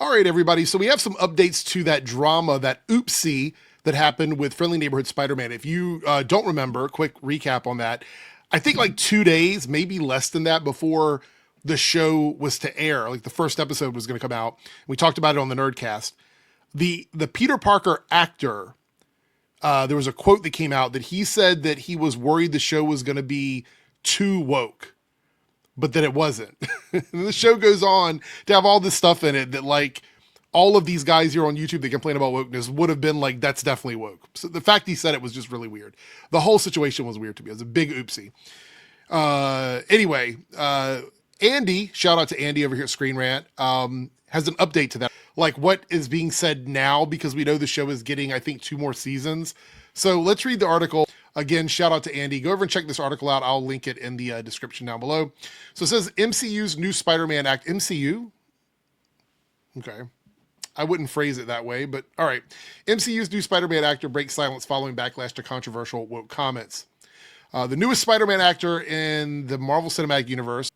All right, everybody. So we have some updates to that drama, that oopsie that happened with Friendly Neighborhood Spider-Man. If you don't remember, quick recap on that. I think like 2 days, maybe less than that, before the show was to air, like the first episode was going to come out. We talked about it on the Nerdcast. The Peter Parker actor, there was a quote that came out that he said that he was worried the show was going to be too woke, but that it wasn't. And the show goes on to have all this stuff in it that, like, all of these guys here on YouTube that complain about wokeness would have been like, that's definitely woke. So the fact he said it was just really weird. The whole situation was weird to me. It was a big oopsie. Anyway, Andy, shout out to Andy over here at Screen Rant, has an update to that. Like what is being said now, because we know the show is getting, I think, 2 more seasons. So let's read the article. Again, shout out to Andy. Go over and check this article out. I'll link it in the description down below. So it says MCU's new Spider-Man act. MCU? Okay. I wouldn't phrase it that way, but all right. MCU's new Spider-Man actor breaks silence following backlash to controversial woke comments. The newest Spider-Man actor in the Marvel Cinematic Universe.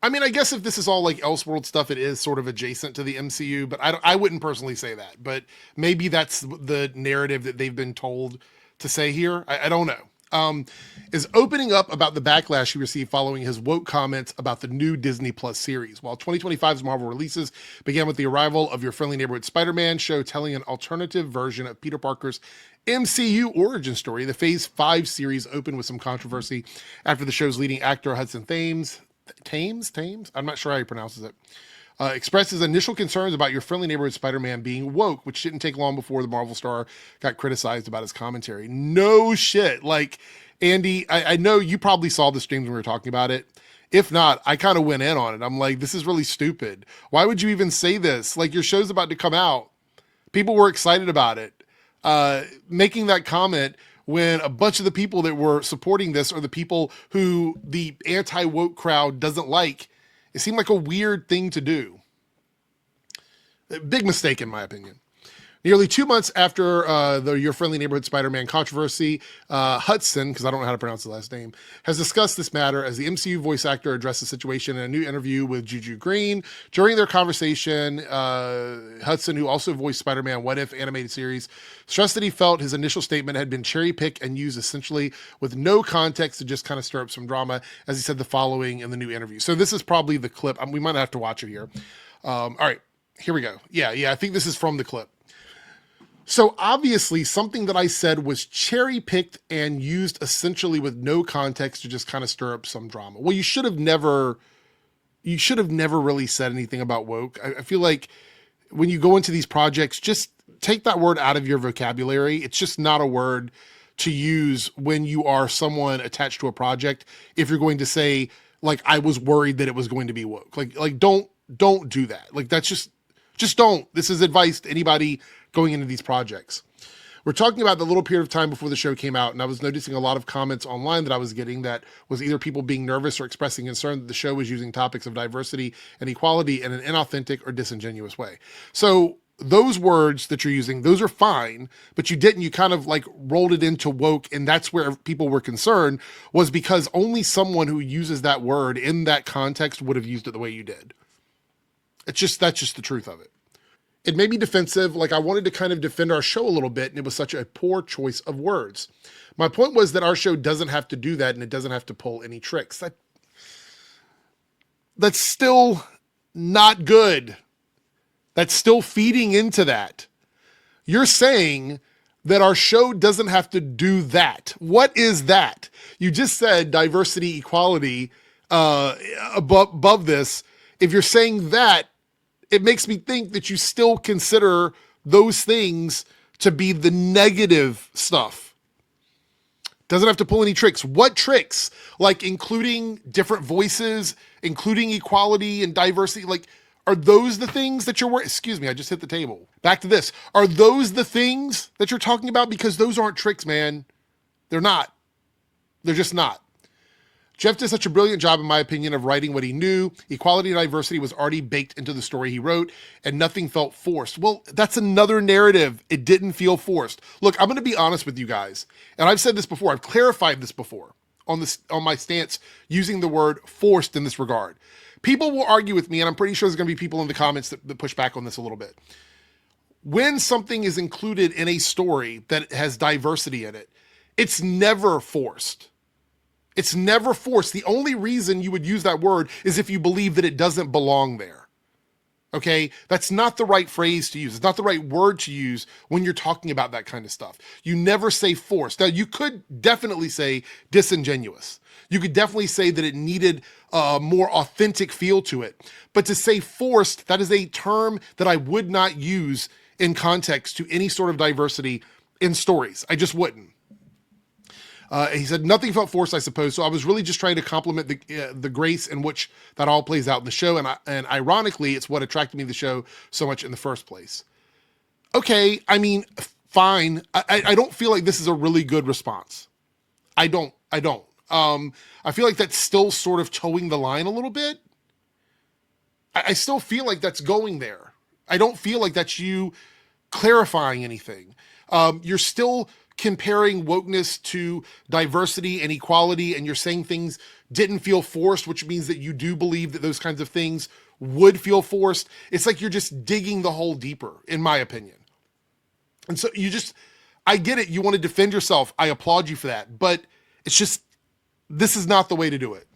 I mean, I guess if this is all like Elseworld stuff, it is sort of adjacent to the MCU, but I wouldn't personally say that. But maybe that's the narrative that they've been told to say here. I don't know. Is opening up about the backlash he received following his woke comments about the new Disney Plus series. While 2025's Marvel releases began with the arrival of Your Friendly Neighborhood Spider-Man show telling an alternative version of Peter Parker's MCU origin story, the Phase 5 series opened with some controversy after the show's leading actor Hudson Thames, I'm not sure how he pronounces it, expressed his initial concerns about Your Friendly Neighborhood Spider-Man being woke, which didn't take long before the Marvel star got criticized about his commentary. No shit. Like, Andy, I know you probably saw the streams when we were talking about it. If not, I kind of went in on it. I'm like, this is really stupid. Why would you even say this? Like, your show's about to come out. People were excited about it. Making that comment when a bunch of the people that were supporting this are the people who the anti-woke crowd doesn't like. It seemed like a weird thing to do. A big mistake, in my opinion. Nearly 2 months after the Your Friendly Neighborhood Spider-Man controversy, Hudson, because I don't know how to pronounce the last name, has discussed this matter as the MCU voice actor addressed the situation in a new interview with Juju Green. During their conversation, Hudson, who also voiced Spider-Man What If animated series, stressed that he felt his initial statement had been cherry-picked and used essentially with no context to just kind of stir up some drama, as he said the following in the new interview. So this is probably the clip. We might have to watch it here. All right, here we go. Yeah, I think this is from the clip. So obviously something that I said was cherry picked and used essentially with no context to just kind of stir up some drama. Well, you should have never really said anything about woke. I feel like when you go into these projects, just take that word out of your vocabulary. It's just not a word to use when you are someone attached to a project. If you're going to say, like, I was worried that it was going to be woke, like don't do that. Like, that's just don't. This is advice to anybody going into these projects. We're talking about the little period of time before the show came out, and I was noticing a lot of comments online that I was getting that was either people being nervous or expressing concern that the show was using topics of diversity and equality in an inauthentic or disingenuous way. So those words that you're using, those are fine, but you kind of like rolled it into woke, and that's where people were concerned, was because only someone who uses that word in that context would have used it the way you did. That's just the truth of it. It made me defensive, like I wanted to kind of defend our show a little bit, and it was such a poor choice of words. My point was that our show doesn't have to do that, and it doesn't have to pull any tricks. That's still not good. That's still feeding into that. You're saying that our show doesn't have to do that. What is that? You just said diversity, equality above this. If you're saying that, it makes me think that you still consider those things to be the negative stuff. Doesn't have to pull any tricks. What tricks? Like including different voices, including equality and diversity. Like, are those the things that you're excuse me, I just hit the table. Back to this. Are those the things that you're talking about? Because those aren't tricks, man. They're not. They're just not. Jeff did such a brilliant job, in my opinion, of writing what he knew. Equality and diversity was already baked into the story he wrote, and nothing felt forced. Well, that's another narrative. It didn't feel forced. Look, I'm going to be honest with you guys, and I've said this before. I've clarified this before on my stance using the word forced in this regard. People will argue with me, and I'm pretty sure there's going to be people in the comments that push back on this a little bit. When something is included in a story that has diversity in it, it's never forced. It's never forced. The only reason you would use that word is if you believe that it doesn't belong there. Okay? That's not the right phrase to use. It's not the right word to use when you're talking about that kind of stuff. You never say forced. Now, you could definitely say disingenuous. You could definitely say that it needed a more authentic feel to it. But to say forced, that is a term that I would not use in context to any sort of diversity in stories. I just wouldn't. He said, nothing felt forced, I suppose. So I was really just trying to compliment the grace in which that all plays out in the show. And ironically, it's what attracted me to the show so much in the first place. Okay, I mean, fine. I don't feel like this is a really good response. I don't. I feel like that's still sort of towing the line a little bit. I still feel like that's going there. I don't feel like that's you clarifying anything. You're still comparing wokeness to diversity and equality, and you're saying things didn't feel forced, which means that you do believe that those kinds of things would feel forced. It's like you're just digging the hole deeper, in my opinion. And so I get it. You want to defend yourself. I applaud you for that. But it's just, this is not the way to do it.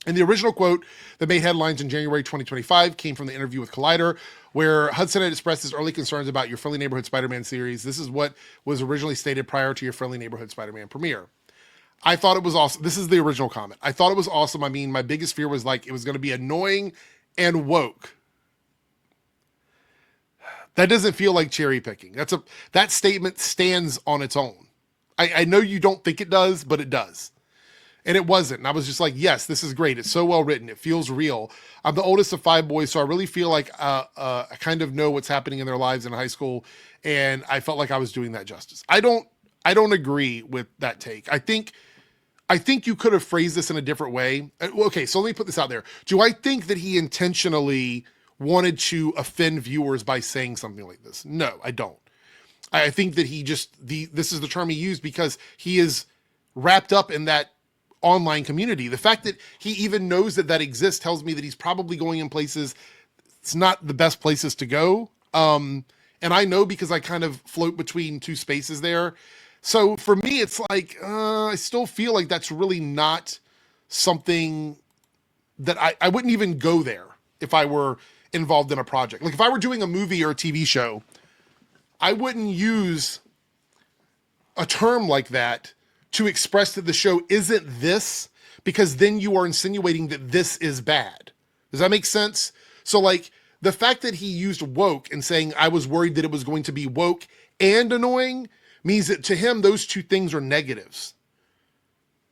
And the original quote that made headlines in January 2025 came from the interview with Collider, where Hudson had expressed his early concerns about your Friendly Neighborhood Spider-Man series. This is what was originally stated prior to your Friendly Neighborhood Spider-Man premiere. I thought it was awesome. This is the original comment. I thought it was awesome. I mean, my biggest fear was like, it was going to be annoying and woke. That doesn't feel like cherry picking. That statement stands on its own. I know you don't think it does, but it does. And it wasn't. And I was just like, yes, this is great. It's so well written. It feels real. I'm the oldest of 5 boys, so I really feel like I kind of know what's happening in their lives in high school, and I felt like I was doing that justice. I don't agree with that take. I think you could have phrased this in a different way. Okay, so let me put this out there. Do I think that he intentionally wanted to offend viewers by saying something like this? No, I don't. I think that this is the term he used because he is wrapped up in that online community. The fact that he even knows that exists tells me that he's probably going in places it's not the best places to go. And I know because I kind of float between two spaces there. So for me, it's like, I still feel like that's really not something that I wouldn't even go there if I were involved in a project. Like if I were doing a movie or a TV show, I wouldn't use a term like that to express that the show isn't this, because then you are insinuating that this is bad. Does that make sense? So like the fact that he used woke and saying I was worried that it was going to be woke and annoying means that to him, those two things are negatives.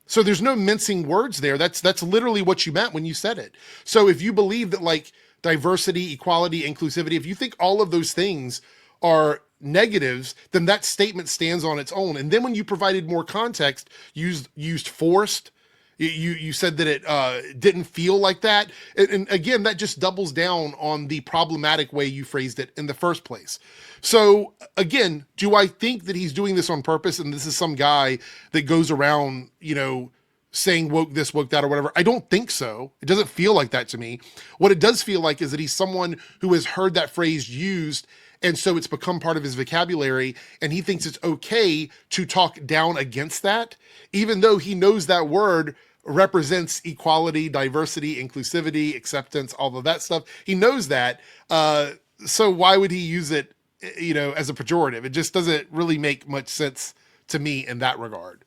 So there's no mincing words there. That's literally what you meant when you said it. So if you believe that like diversity, equality, inclusivity, if you think all of those things are negatives, then that statement stands on its own. And then when you provided more context, used forced, you said that it didn't feel like that. And again, that just doubles down on the problematic way you phrased it in the first place. So again, do I think that he's doing this on purpose and this is some guy that goes around, saying woke this, woke that, or whatever? I don't think so. It doesn't feel like that to me. What it does feel like is that he's someone who has heard that phrase used, and so it's become part of his vocabulary, and he thinks it's okay to talk down against that, even though he knows that word represents equality, diversity, inclusivity, acceptance, all of that stuff. He knows that. So why would he use it, as a pejorative? It just doesn't really make much sense to me in that regard.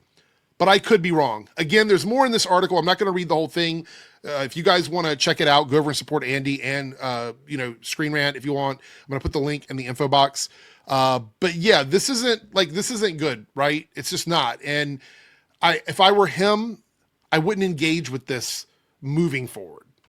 But I could be wrong. Again, there's more in this article. I'm not going to read the whole thing. If you guys want to check it out, go over and support Andy and, Screen Rant if you want. I'm going to put the link in the info box. But yeah, this isn't good, right? It's just not. And if I were him, I wouldn't engage with this moving forward.